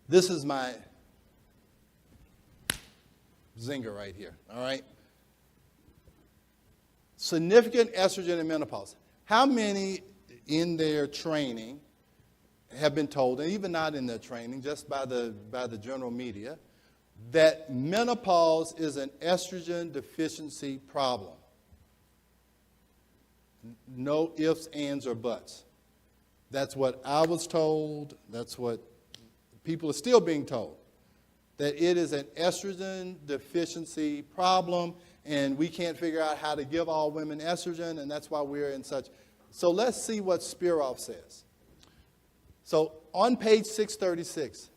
This is my zinger right here, all right? Significant estrogen and menopause. How many in their training have been told, and even not in their training, just by the general media, that menopause is an estrogen deficiency problem? No ifs, ands, or buts. That's what I was told. That's what people are still being told, that it is an estrogen deficiency problem, and we can't figure out how to give all women estrogen, and that's why we're in such. So let's see what Spiroff says. So on page 636,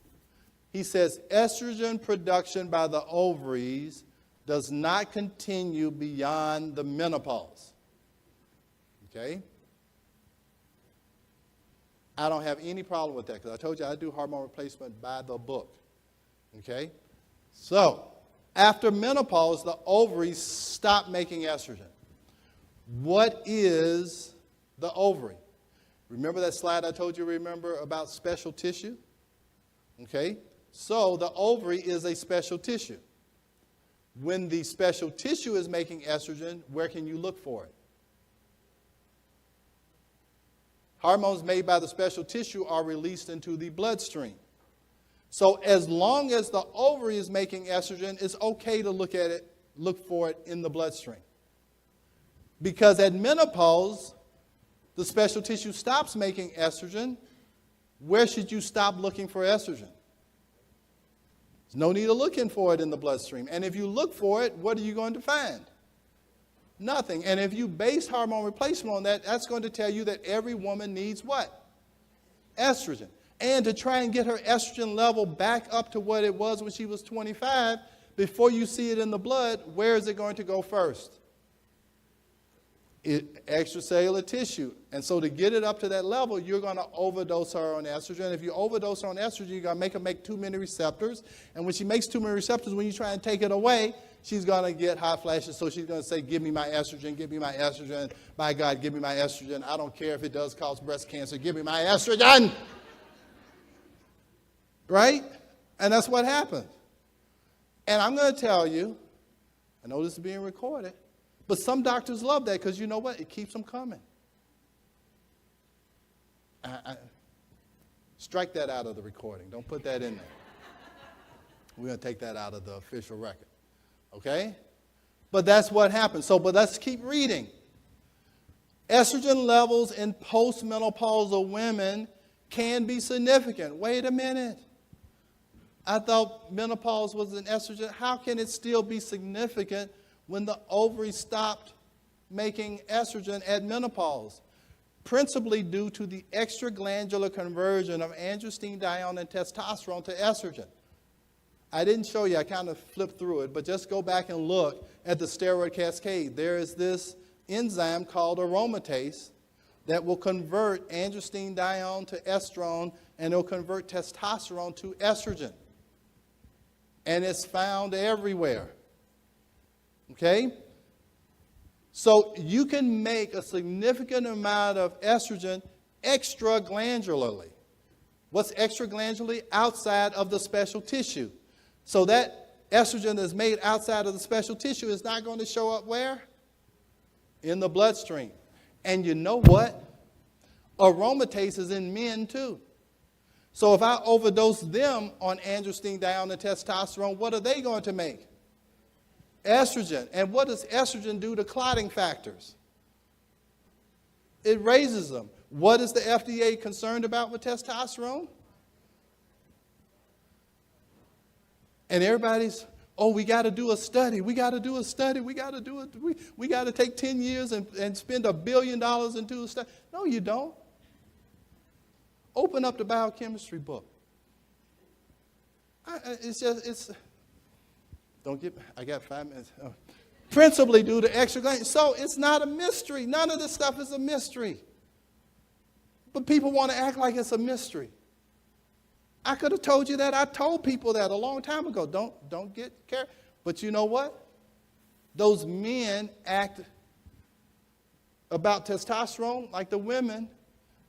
he says, estrogen production by the ovaries does not continue beyond the menopause. Okay? I don't have any problem with that because I told you I do hormone replacement by the book. Okay? So, after menopause, the ovaries stop making estrogen. What is the ovary? Remember that slide I told you, remember, about special tissue? Okay? So, the ovary is a special tissue. When the special tissue is making estrogen, where can you look for it? Hormones made by the special tissue are released into the bloodstream. So as long as the ovary is making estrogen, it's okay to look for it in the bloodstream. Because at menopause, the special tissue stops making estrogen. Where should you stop looking for estrogen? There's no need of looking for it in the bloodstream. And if you look for it, what are you going to find? Nothing. And if you base hormone replacement on that, that's going to tell you that every woman needs what? Estrogen. And to try and get her estrogen level back up to what it was when she was 25, before you see it in the blood, where is it going to go first? Extracellular tissue. And so to get it up to that level, you're going to overdose her on estrogen. If you overdose her on estrogen, you're going to make her make too many receptors. And when she makes too many receptors, when you try and take it away, she's going to get hot flashes. So she's going to say, give me my estrogen, give me my estrogen. By God, give me my estrogen. I don't care if it does cause breast cancer. Give me my estrogen. Right? And that's what happens. And I'm going to tell you, I know this is being recorded, but some doctors love that because you know what? It keeps them coming. Strike that out of the recording. Don't put that in there. We're going to take that out of the official record. Okay? But that's what happens. But let's keep reading. Estrogen levels in postmenopausal women can be significant. Wait a minute. I thought menopause was an estrogen. How can it still be significant when the ovary stopped making estrogen at menopause? Principally due to the extraglandular conversion of androstenedione and testosterone to estrogen. I didn't show you, I kind of flipped through it, but just go back and look at the steroid cascade. There is this enzyme called aromatase that will convert androstenedione to estrone, and it'll convert testosterone to estrogen. And it's found everywhere. Okay? So you can make a significant amount of estrogen extraglandularly. What's extraglandularly? Outside of the special tissue. So that estrogen that's made outside of the special tissue is not going to show up where? In the bloodstream. And you know what? Aromatase is in men too. So if I overdose them on androstenedione and testosterone, what are they going to make? Estrogen. And what does estrogen do to clotting factors? It raises them. What is the FDA concerned about with testosterone? And everybody's, oh, we got to do a study. We got to do a study. We got to do it. We got to take 10 years and spend $1 billion and do a study. No, you don't. Open up the biochemistry book. I got 5 minutes. Oh. Principally due to extraglandular. So it's not a mystery. None of this stuff is a mystery. But people want to act like it's a mystery. I could have told you that. I told people that a long time ago. Don't get carried. But you know what? Those men act about testosterone like the women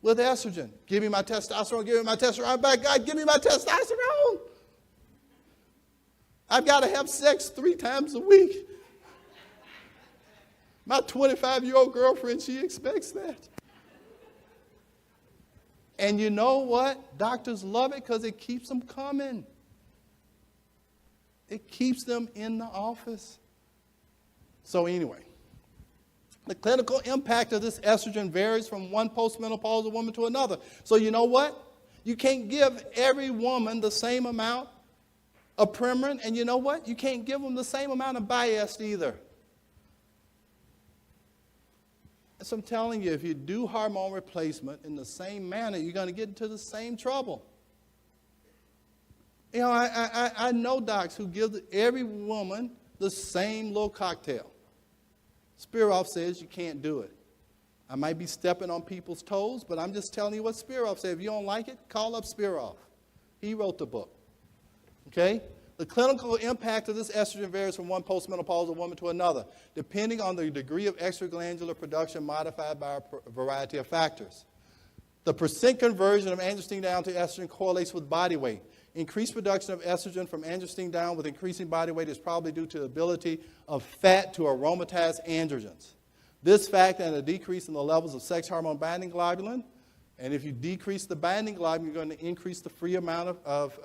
with estrogen. Give me my testosterone, give me my testosterone. I'm back, God, give me my testosterone. I've got to have sex 3 times a week. My 25-year-old girlfriend, she expects that. And you know what? Doctors love it because it keeps them coming. It keeps them in the office. So anyway, the clinical impact of this estrogen varies from one postmenopausal woman to another. So you know what? You can't give every woman the same amount of Premarin, and you know what? You can't give them the same amount of Biest either. So I'm telling you, if you do hormone replacement in the same manner, you're going to get into the same trouble. You know, I know docs who give every woman the same little cocktail. Spiroff says you can't do it. I might be stepping on people's toes, but I'm just telling you what Spiroff said. If you don't like it, call up Spiroff. He wrote the book. Okay? The clinical impact of this estrogen varies from one postmenopausal woman to another, depending on the degree of extraglandular production modified by a variety of factors. The percent conversion of androstenedione down to estrogen correlates with body weight. Increased production of estrogen from androstenedione down with increasing body weight is probably due to the ability of fat to aromatize androgens. This fact and a decrease in the levels of sex hormone binding globulin, and if you decrease the binding globulin, you're going to increase the free amount of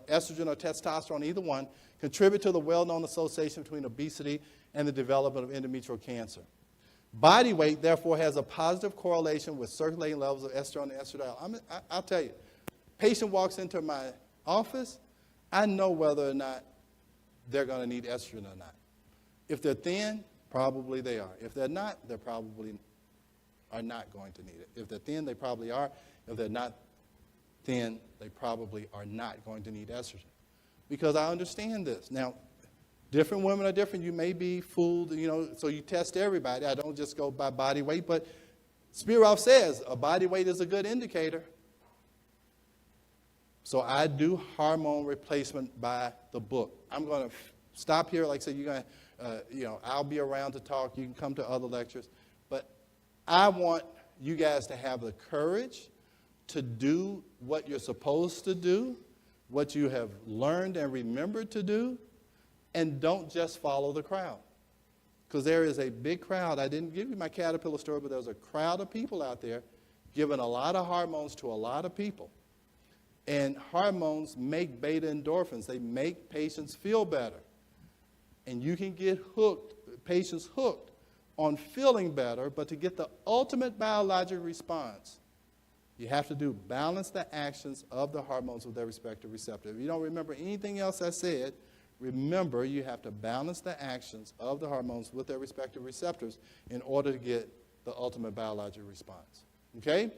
estrogen or testosterone, either one, contribute to the well-known association between obesity and the development of endometrial cancer. Body weight, therefore, has a positive correlation with circulating levels of estrogen and estradiol. I'll tell you, patient walks into my office, I know whether or not they're going to need estrogen or not. If they're thin, probably they are. If they're not, they're probably are not going to need it. If they're thin, they probably are. If they're not thin, they probably are not going to need estrogen. Because I understand this. Now, different women are different. You may be fooled, so you test everybody. I don't just go by body weight, but Spiroff says a body weight is a good indicator. So I do hormone replacement by the book. I'm going to stop here. Like I said, you're going to, I'll be around to talk. You can come to other lectures. But I want you guys to have the courage to do what you're supposed to do, what you have learned and remembered to do, and don't just follow the crowd. Because there is a big crowd. I didn't give you my caterpillar story, but there's a crowd of people out there giving a lot of hormones to a lot of people. And hormones make beta endorphins. They make patients feel better. And you can get patients hooked on feeling better, but to get the ultimate biologic response, you have to balance the actions of the hormones with their respective receptor. If you don't remember anything else I said, remember you have to balance the actions of the hormones with their respective receptors in order to get the ultimate biologic response. Okay?